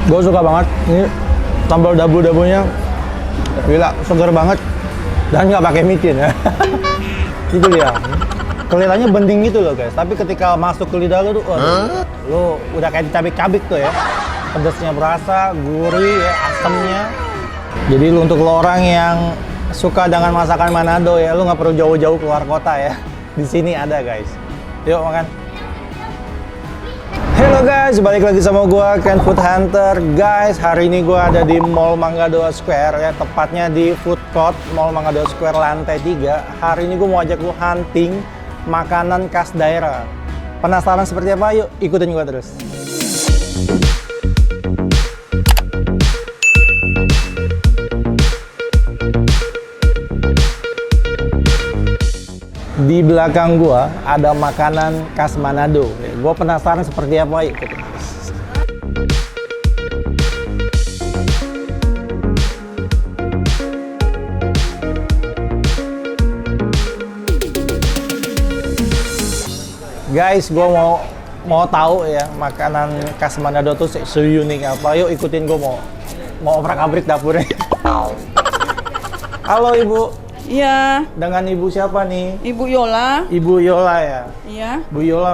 Gue suka banget. Ini sambal dabu-dabunya gila, seger banget dan nggak pakai micin ya. Itu dia. Kelihatannya bening gitu loh guys, tapi ketika masuk ke lidah lu tuh, lu udah kayak dicabik-cabik tuh ya. Pedasnya berasa, gurih ya, asamnya. Jadi untuk lo orang yang suka dengan masakan Manado ya, lu nggak perlu jauh-jauh keluar kota ya. Di sini ada guys. Yuk makan. Halo guys, balik lagi sama gua Ken Food Hunter. Guys, hari ini gua ada di Mall Mangga 2 Square ya, tepatnya di food court Mall Mangga 2 Square lantai 3. Hari ini gua mau ajak lu hunting makanan khas daerah. Penasaran seperti apa? Yuk ikutin gua terus. Di belakang gua ada makanan khas Manado. Gua penasaran seperti apa, yuk ikutin terus. Guys, gua mau tahu ya makanan khas Manado tuh seunik apa. Yuk ikutin gua mau obrak-abrik dapurnya. Halo Ibu. Iya. Dengan Ibu siapa nih? Ibu Yola. Ibu Yola ya? Iya. Bu Yola,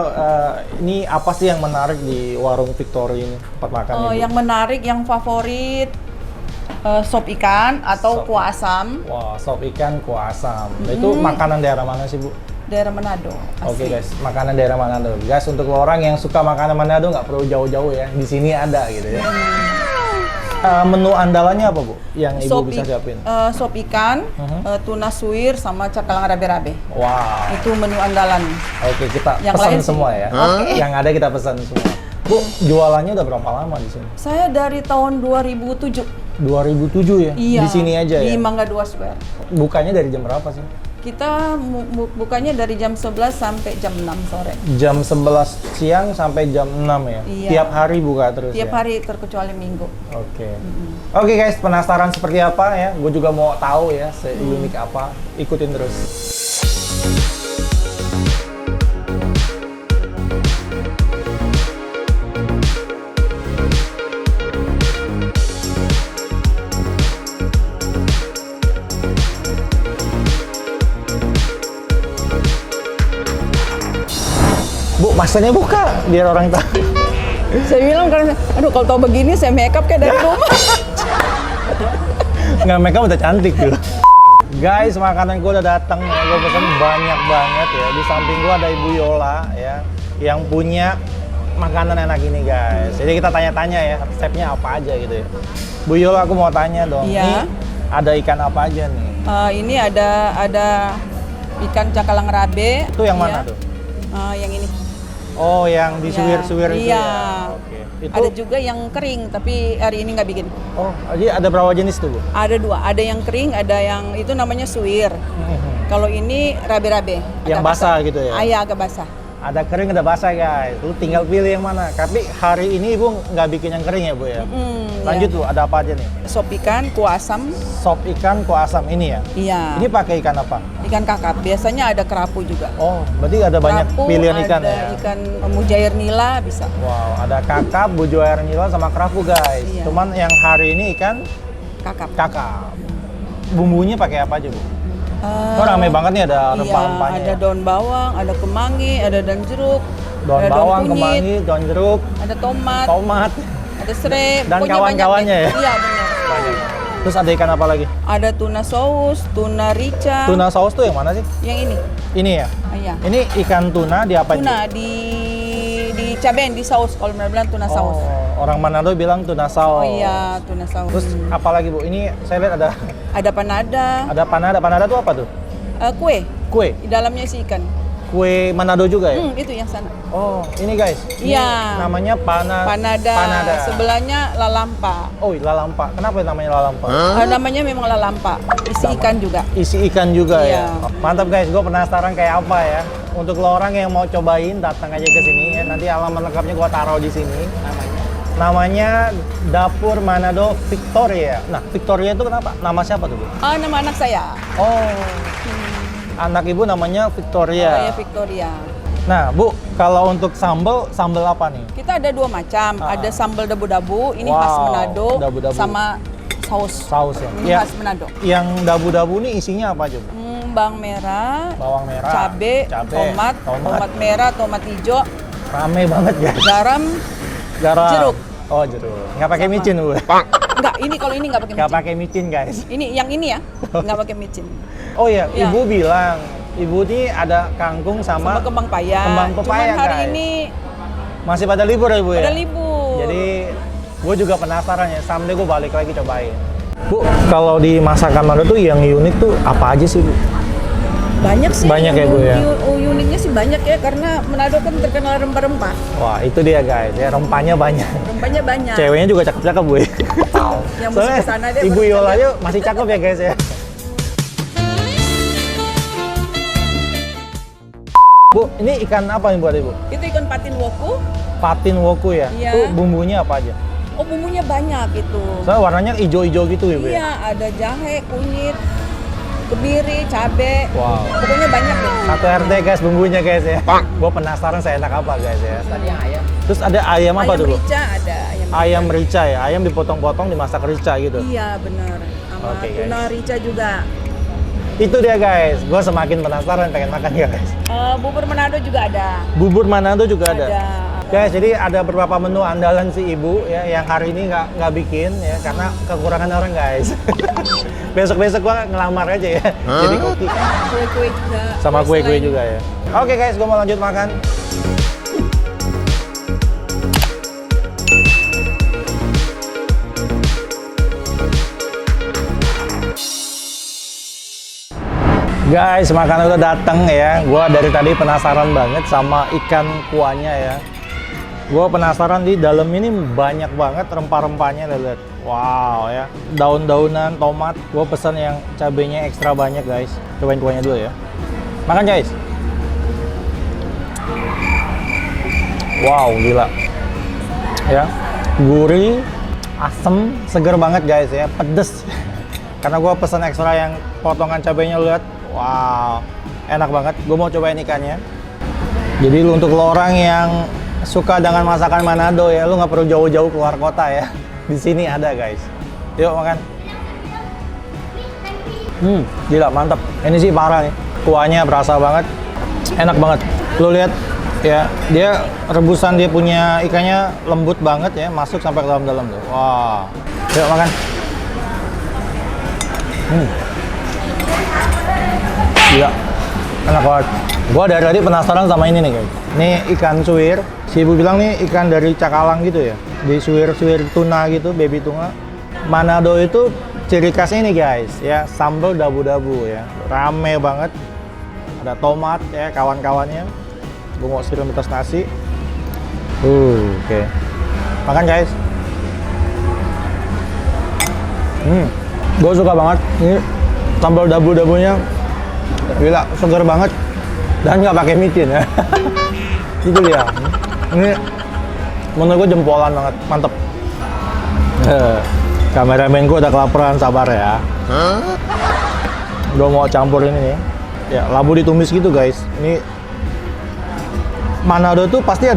ini apa sih yang menarik di warung Victory ini? Tempat makan Ibu? Yang menarik, yang favorit sop ikan atau kuah asam. Wah, sop ikan kuah asam. Itu makanan daerah mana sih Bu? Daerah Manado. Oke guys, makanan daerah Manado. Guys, untuk orang yang suka makanan Manado nggak perlu jauh-jauh ya. Di sini ada gitu ya. Menu andalannya apa Bu? Yang Ibu bisa siapin? Sop ikan, tuna suwir, sama cakalang rabe-rabe. Wow. Itu menu andalan. Oke, kita Yang pesan lain semua ya. Oke. Yang ada kita pesan semua. Bu, jualannya udah berapa lama di sini? Saya dari tahun 2007. 2007 ya? Iya. Di sini aja Di ya? Mangga 2 Square. Bukanya dari jam berapa sih? Kita bukanya dari jam 11 sampai jam 6 sore. Jam 11 siang sampai jam 6 ya? Iya. Tiap hari buka terus Tiap ya? hari terkecuali Minggu. Oke. Oke guys, penasaran seperti apa ya? Gue juga mau tahu ya, seunik apa. Ikutin terus. Bu, masanya buka biar orang tahu. Saya bilang karena, aduh kalau tau begini saya makeup kayak dari rumah. Nggak, mereka udah cantik tuh. Guys, makanan gue udah datang ya. Gue pesen banyak banget ya. Di samping gue ada Ibu Yola ya, yang punya makanan enak ini guys. Jadi kita tanya-tanya ya, resepnya apa aja gitu ya. Bu Yola, aku mau tanya dong. Iya. Ini ada ikan apa aja nih? Ini ada ikan cakalang rabe. Itu yang mana Iya. tuh? Yang ini. Oh, yang disuwir-suwir itu Iya. ya? Oke. Itu, Ada juga yang kering, tapi hari ini nggak bikin. oh, jadi ada berapa jenis tuh Bu? Ada dua, ada yang kering, ada yang itu namanya suwir. Kalau ini rabe-rabe. Yang agak basah gitu ya? Iya, agak basah. Ada kering, ada basah guys. Lu tinggal pilih yang mana. Tapi hari ini Ibu nggak bikin yang kering ya Bu ya? Lanjut Bu, ada apa aja nih? Sop ikan, kuah asam. Sop ikan kuah asam ini ya? Iya. Ini pakai ikan apa? Ikan kakap. Biasanya ada kerapu juga. Oh, berarti ada banyak Kerapu, pilihan ikan ada ya? ikan mujair nila bisa. Wow, ada kakap, bujo air nila, sama kerapu guys. Iya. Cuman yang hari ini ikan Kakap. kakap. Bumbunya pakai apa aja Bu? Eh, Oh, rame banget nih, ada iya, rempah-rempahnya ada ya? daun bawang, ada kemangi, ada daun jeruk, Daun ada bawang, daun kunyit, kemangi, daun jeruk, ada tomat, tomat, ada serai, dan pokoknya kawan-kawannya banyak ya? deh. Iya benar. banyak. Terus ada ikan apa lagi? Ada tuna saus, tuna rica. Tuna saus tuh yang mana sih? Yang ini. Ini ya? Iya. Ini ikan tuna diapain? Tuna di cabein, di saus. Kalau mereka bilang tuna saus. Oh, orang Manado bilang tuna saus. Oh iya, tuna saus. Terus apa lagi Bu? Ini saya lihat Ada panada. ada panada. Panada tuh apa tuh? Kue. Kue. Di dalamnya isi ikan. Kue Manado juga ya? Itu yang sana. Oh, ini guys. Ini Iya. namanya Panada. Panada. Sebelahnya lalampa. Oh, lalampa. Kenapa namanya lalampa? Namanya memang lalampa. Isi ikan juga. Isi ikan juga ya. Iya. Mantap guys, gue penasaran kayak apa ya. Untuk lo orang yang mau cobain, datang aja ke sini ya. Nanti alamat lengkapnya gue taruh di sini. Namanya Dapur Manado Victoria. Nah, Victoria itu kenapa? Nama siapa tuh Bu? Nama anak saya. Oh, anak Ibu namanya Oh Victoria. ya, Victoria. Nah, Bu, kalau untuk sambal apa nih? Kita ada dua macam, ada sambal dabu-dabu, ini khas Wow, Manado, dabu-dabu. sama saus. Saus ya? Ini Ya, khas Manado. yang dabu-dabu nih isinya apa aja, Bu? Bawang merah, Bawang merah, cabe, tomat merah, tomat hijau, rame banget guys. garam, Garam. jeruk. Oh, jeruk. Nggak pakai Sama. micin, Bu? Enggak, ini kalau ini nggak pakai Nggak micin. pakai micin, guys. Ini yang ini ya, nggak pakai micin. Oh iya, Ya. Ibu bilang, Ibu ini ada kangkung Sama sama kembang paya. kembang pepaya, Cuman hari guys. ini masih pada libur ya, Bu ya? pada libur. Jadi, gue juga penasaran ya, someday gue balik lagi cobain. Bu, kalau di masakan Manado tuh yang unik tuh apa aja sih, Bu? banyak sih. Banyak ya, Bu, ya? Uniknya sih banyak ya, karena Manado kan terkenal rempah-rempah. Wah, itu dia guys, ya rempahnya banyak. Rempahnya banyak. Ceweknya juga cakep-cakep, Bu. Yang mesti kesana deh, Ibu baru bisa Yola lihat. aja masih cakep ya, guys ya. Bu, ini ikan apa nih buat Ibu? Itu ikan patin woku. Patin woku ya? Iya. Itu bumbunya apa aja? Oh, bumbunya banyak itu. Soalnya warnanya hijau-hijau gitu ya, Bu ya? Iya, ada jahe, kunyit, kebiri, cabe. Wow. Pokoknya banyak deh. Satu RT guys bumbunya guys ya. Gue penasaran saya enak apa guys ya. Tadi yang ayam. Terus ada ayam apa Ayam tuh, Bu? rica ada. Ayam rica ya? Ayam dipotong-potong dimasak rica gitu? Iya, benar. Sama Oke, guys. tuna rica juga. Itu dia guys, gue semakin penasaran pengen makan ya guys. Bubur Manado juga ada. Bubur Manado juga ada. Ada. Guys, jadi ada beberapa menu andalan si Ibu ya yang hari ini nggak bikin ya karena kekurangan orang guys. Besok-besok gua ngelamar aja ya. Jadi koki. Kue-kue juga. Sama kue-kue selain- juga ya. Oke guys, gua mau lanjut makan. Guys, makanan udah dateng ya. Gua dari tadi penasaran banget sama ikan kuahnya ya. Gua penasaran di dalam ini banyak banget rempah-rempahnya, lihat. Wow ya. Daun-daunan, tomat. Gua pesan yang cabenya ekstra banyak, guys. Cobain kuahnya dulu ya. Makan, guys. Wow, gila. Ya. Gurih, asem, seger banget, guys ya. Pedes. Karena gua pesan ekstra yang potongan cabenya, lihat. Wow, enak banget. Gue mau cobain ikannya. Jadi untuk lo orang yang suka dengan masakan Manado ya, lo nggak perlu jauh-jauh keluar kota ya. Di sini ada guys. Yuk makan. Gila mantap. Ini sih parah nih. Kuahnya berasa banget, enak banget. Lo lihat ya, dia rebusan dia punya ikannya lembut banget ya, masuk sampai ke dalam-dalam tuh. Wah, yuk makan. Iya, enak banget. Gua dari tadi penasaran sama ini nih guys. Ini ikan suwir. Si Ibu bilang nih ikan dari Cakalang gitu ya. Di suwir-suwir tuna gitu, baby tuna. Manado itu ciri khasnya ini guys, ya sambal dabu-dabu ya. Rame banget. Ada tomat ya, kawan-kawannya. Gue mau siram atas nasi. Oke. Makan guys. Gue suka banget. Ini sambal dabu-dabunya. Gila, segar banget dan nggak pakai micin ya. Itu dia. Ini menurut gue jempolan banget, mantep. Kameramen gue udah kelaparan, sabar ya. Udah mau campur ini nih. Ya, labu ditumis gitu guys. Ini Manado tuh pasti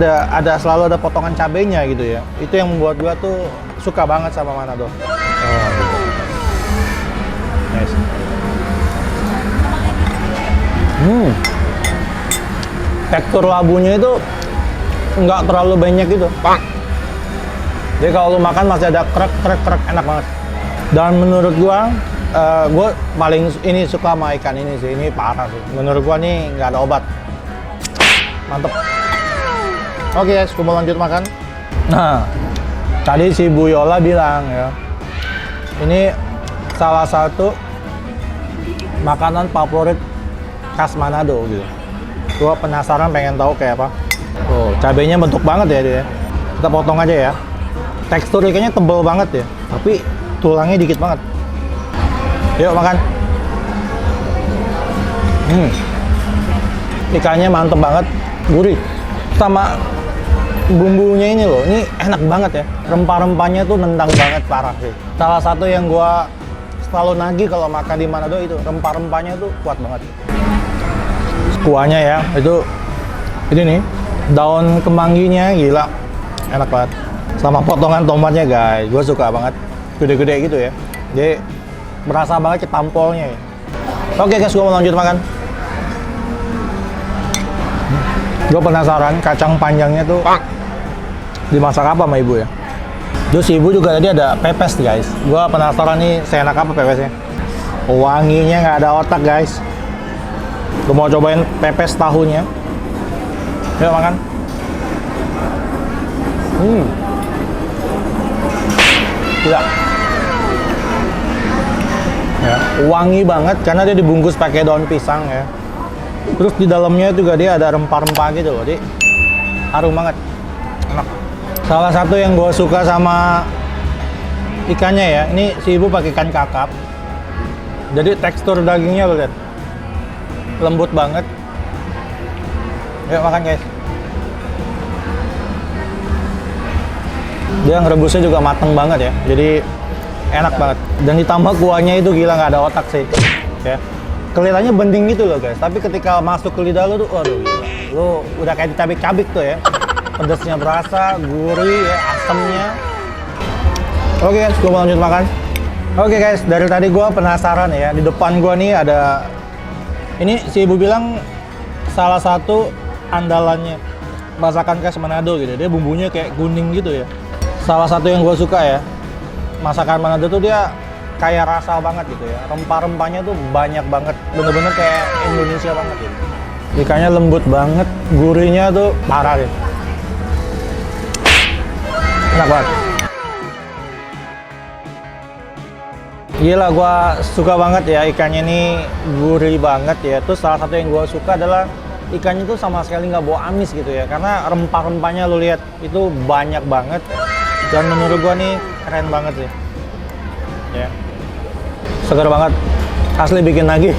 selalu ada potongan cabenya gitu ya. Itu yang membuat gue tuh suka banget sama Manado. Gitu. Nice. Tekstur labunya itu nggak terlalu banyak gitu. Jadi kalau lu makan masih ada krek enak banget. Dan menurut gua paling ini suka sama ikan ini sih. Ini parah sih. Menurut gua nih nggak ada obat. Mantep. Oke guys, gua mau lanjut makan. Nah, tadi si Bu Yola bilang ya, ini salah satu makanan favorit khas Manado gitu. Gua penasaran pengen tahu kayak apa. Oh, cabenya bentuk banget ya dia. Kita potong aja ya. Tekstur ikannya tebal banget ya, tapi tulangnya dikit banget. Yuk makan. Ikannya mantep banget, gurih. Sama bumbunya ini loh, ini enak banget ya. Rempah-rempahnya tuh nendang banget, parah sih. Salah satu yang gua selalu nagih kalau makan di Manado itu rempah-rempahnya tuh kuat banget. Kuahnya ya, itu Ini nih, daun kemangginya gila, enak banget. Sama potongan tomatnya guys, gue suka banget. Gede-gede gitu ya. Jadi berasa banget ketampolnya ya. Oke guys, gue mau lanjut makan. Gue penasaran kacang panjangnya tuh dimasak apa sama ibu ya. Terus ibu juga tadi ada pepes guys. Gue penasaran nih seenak apa pepesnya. Wanginya nggak ada otak guys. Gue mau cobain pepes tahunya. Yuk makan. Gila. Ya, wangi banget karena dia dibungkus pakai daun pisang ya. Terus di dalamnya juga dia ada rempah-rempah gitu loh. Jadi harum banget. Enak. Salah satu yang gue suka sama ikannya ya, ini si ibu pakai ikan kakap. Jadi tekstur dagingnya lo lihat, lembut banget. Yuk makan guys. Dia ngerebusnya juga mateng banget ya, jadi enak banget. Dan ditambah kuahnya itu gila, nggak ada otak sih. Ya, kelihatannya bening gitu loh guys, tapi ketika masuk ke lidah lo tuh, waduh gila. Lo udah kayak dicabik-cabik tuh ya. Pedasnya berasa, gurih ya, asamnya. Oke guys, gue mau lanjut makan. Oke guys, dari tadi gue penasaran ya. Di depan gue nih ada, ini si ibu bilang salah satu andalannya masakan khas Manado gitu. Dia bumbunya kayak kuning gitu ya. Salah satu yang gue suka ya, masakan Manado tuh dia kayak rasa banget gitu ya. Rempah-rempahnya tuh banyak banget, bener-bener kayak Indonesia banget gitu. Ikannya lembut banget, gurihnya tuh parah deh. Enak banget. Gila, gua suka banget ya ikannya ini, gurih banget ya. Terus salah satu yang gua suka adalah ikannya tuh sama sekali nggak bau amis gitu ya. Karena rempah-rempahnya lu lihat itu banyak banget. Dan menurut gua nih keren banget sih. Ya. Segar banget. Asli bikin lagi.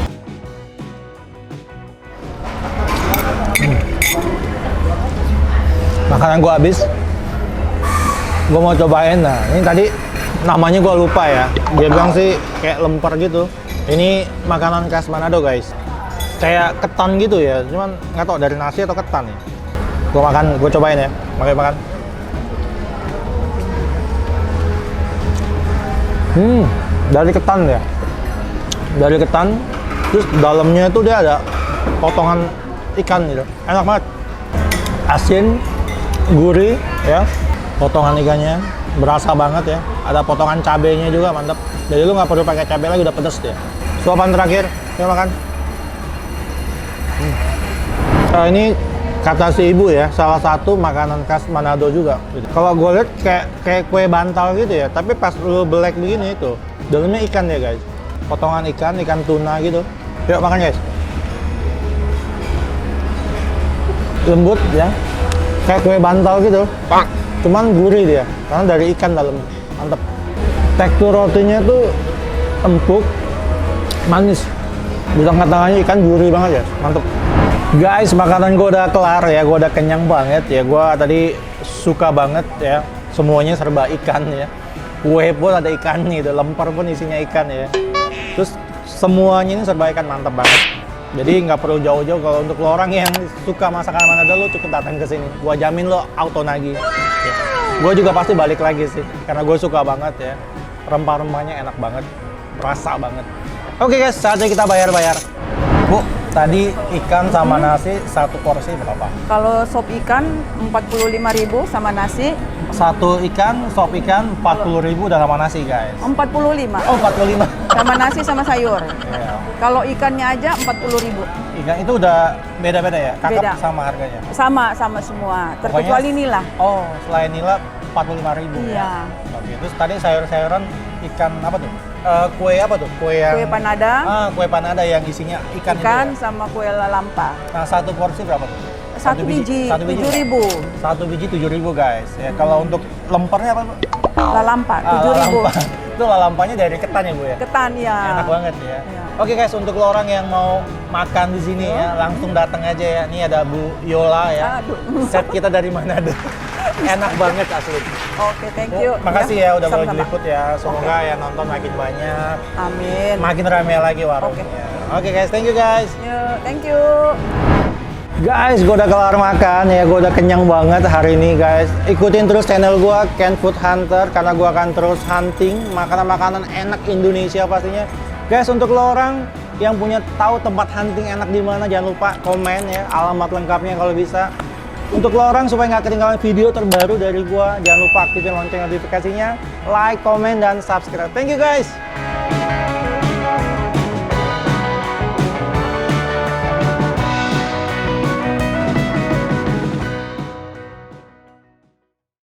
Makanan gua habis. Gue mau cobain. Nah ini tadi namanya gue lupa ya, dia bilang sih kayak lemper gitu. Ini makanan khas Manado guys, kayak ketan gitu ya, cuman nggak tahu dari nasi atau ketan ya. Gue makan, gue cobain ya, makan. Dari ketan ya, dari ketan. Terus dalamnya tuh dia ada potongan ikan gitu, enak banget, asin, gurih ya. Potongan ikannya berasa banget ya, ada potongan cabenya juga mantap. Jadi lu nggak perlu pakai cabai lagi, udah pedes ya. Suapan terakhir, yuk makan. Ini kata si ibu ya, salah satu makanan khas Manado juga. Kalau gue lihat kayak kue bantal gitu ya, tapi pas lu belek begini itu dalamnya ikan ya guys. Potongan ikan tuna gitu. Yuk makan guys. Lembut ya, kayak kue bantal gitu. Cuman gurih dia, karena dari ikan dalam, mantep. Tekstur rotinya tuh empuk, manis. Di tengah-tengahnya ikan gurih banget ya, mantep. Guys, makanan gue udah kelar ya, gue udah kenyang banget ya. Gue tadi suka banget ya, semuanya serba ikan ya. Kue pun ada ikannya, lemper pun isinya ikan ya. Terus semuanya ini serba ikan, mantep banget. Jadi nggak perlu jauh-jauh, kalau untuk lo orang yang suka masakan Manado, lo cukup datang ke sini. Gua jamin lo auto nagih. Ya. Gue juga pasti balik lagi sih, karena gue suka banget ya. Rempah-rempahnya enak banget, rasa banget. Oke guys, saatnya kita bayar-bayar. Bu, tadi ikan sama nasi satu porsi berapa? Kalau sop ikan 45.000 sama nasi. Satu ikan, sop ikan 40.000 udah sama nasi guys. 45. Oh 45. Sama nasi sama sayur. Yeah. Kalau ikannya aja 40.000. Ikan itu udah beda-beda ya? Kakap Beda. sama harganya? Sama semua. Terkecuali nila. Oh, selain nila 45.000 Iya. ya? Oke, terus tadi sayur-sayuran ikan apa tuh? Kue apa tuh? Kue yang... Kue panada. Kue panada yang isinya ikan itu ya? Sama kue lalampa. Nah, satu porsi berapa tuh? Satu biji 7.000. Satu biji 7.000 guys. Ya, kalau untuk lempernya apa, Bu? Lalampa 7.000. Lalampa. Itu lalampanya dari ketan ya, Bu ya? Ketan ya. Enak banget ya. Ya. Oke guys, untuk lo orang yang mau makan di sini ya, langsung datang aja ya. Ini ada Bu Yola ya. Aduh. Set kita dari Manado. Enak banget asli. Oke, thank you. Makasih ya udah mau Sama-sama. diliput ya. Semoga yang nonton makin banyak. Amin. Makin ramai lagi warungnya. Oke guys, thank you guys. Thank you. Guys, gue udah kelar makan ya, gue udah kenyang banget hari ini guys. Ikutin terus channel gue, Ken Food Hunter, karena gue akan terus hunting makanan-makanan enak Indonesia pastinya. Guys, untuk lo orang yang punya tahu tempat hunting enak di mana, jangan lupa komen ya alamat lengkapnya kalau bisa. Untuk lo orang supaya nggak ketinggalan video terbaru dari gue, jangan lupa aktifin lonceng notifikasinya, like, komen, dan subscribe. Thank you guys.